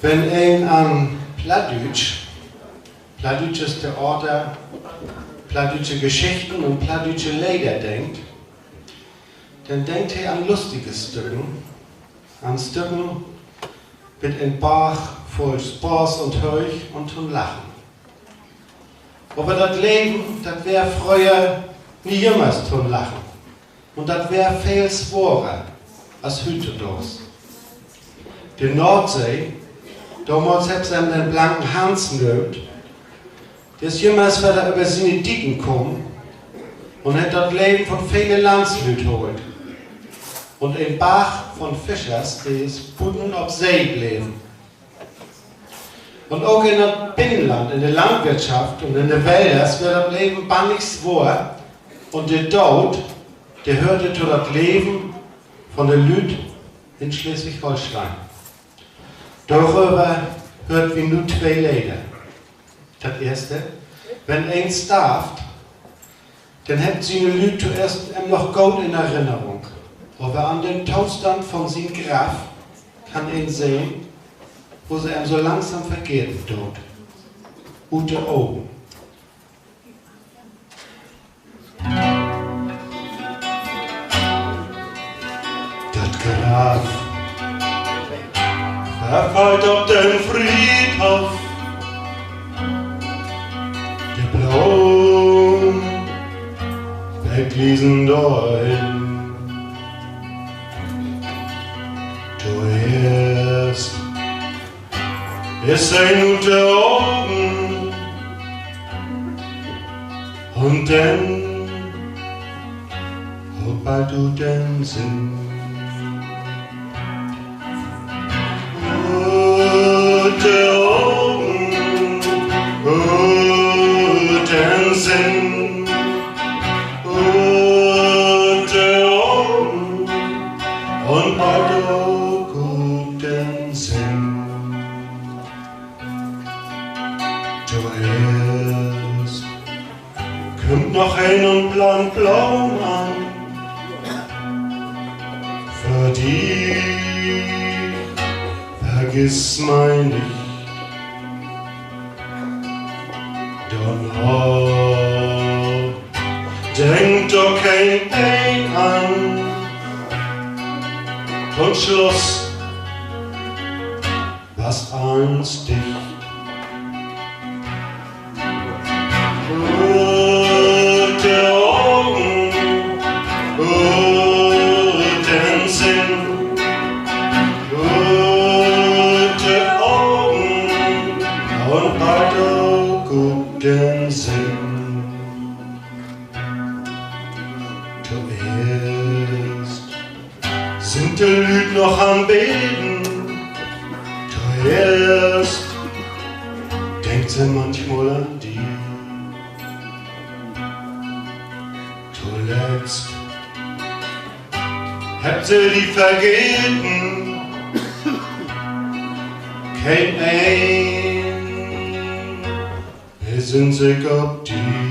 Wenn ein an Plattdeutsch ist der Orte, plattdeutsche Geschichten und plattdeutsche Lieder denkt, dann denkt er an lustige Stücken, an Stücken mit ein Bach voll Spaß und Heuch und zum Lachen. Aber das Leben, das wär früher nie jemals zum Lachen. Und das wär viel schwerer als heute das. Die Nordsee, damals selbst an den blanken Hans nöt, der ist jemals wieder über seine Dicken gekommen und hat das Leben von vielen Landslüt geholt. Und ein Bach von Fischers, der ist Buden auf See geblieben. Und auch in das Binnenland, in der Landwirtschaft und in den Wäldern wird das Leben bannig schwer. Und der Tod, der hörte zu das Leben von den Lüt in Schleswig-Holstein. Darüber hört wir nur zwei Lieder. Das erste, wenn eins darf, dann hat seine Lüt zuerst noch gut in Erinnerung. Aber an den Todstand von seinem Graf kann ihn sehen, wo sie ihm so langsam vergehren tut. Ute Augen. Das Graf verfällt auf den Friedhof, die Blumen wegließen dahin. Zuerst ist ein unter Augen und dann, sobald du den Sinn unter Augen und den Sinn unter Augen und bald auch guten Sinn. Zuerst kommt noch ein und plant Blaum an, für die vergiss mein nicht. Danach denkt doch kein ein an und Schluss, was eins dicht. Gute Augen, guten Sinn, gute Augen und bald auch guten Sinn. Zuerst sind die Lüd noch am Beten, zuerst denkt sie manchmal an die. Zuletzt habt sie die vergeben, kein ein, wir sind sich ob die.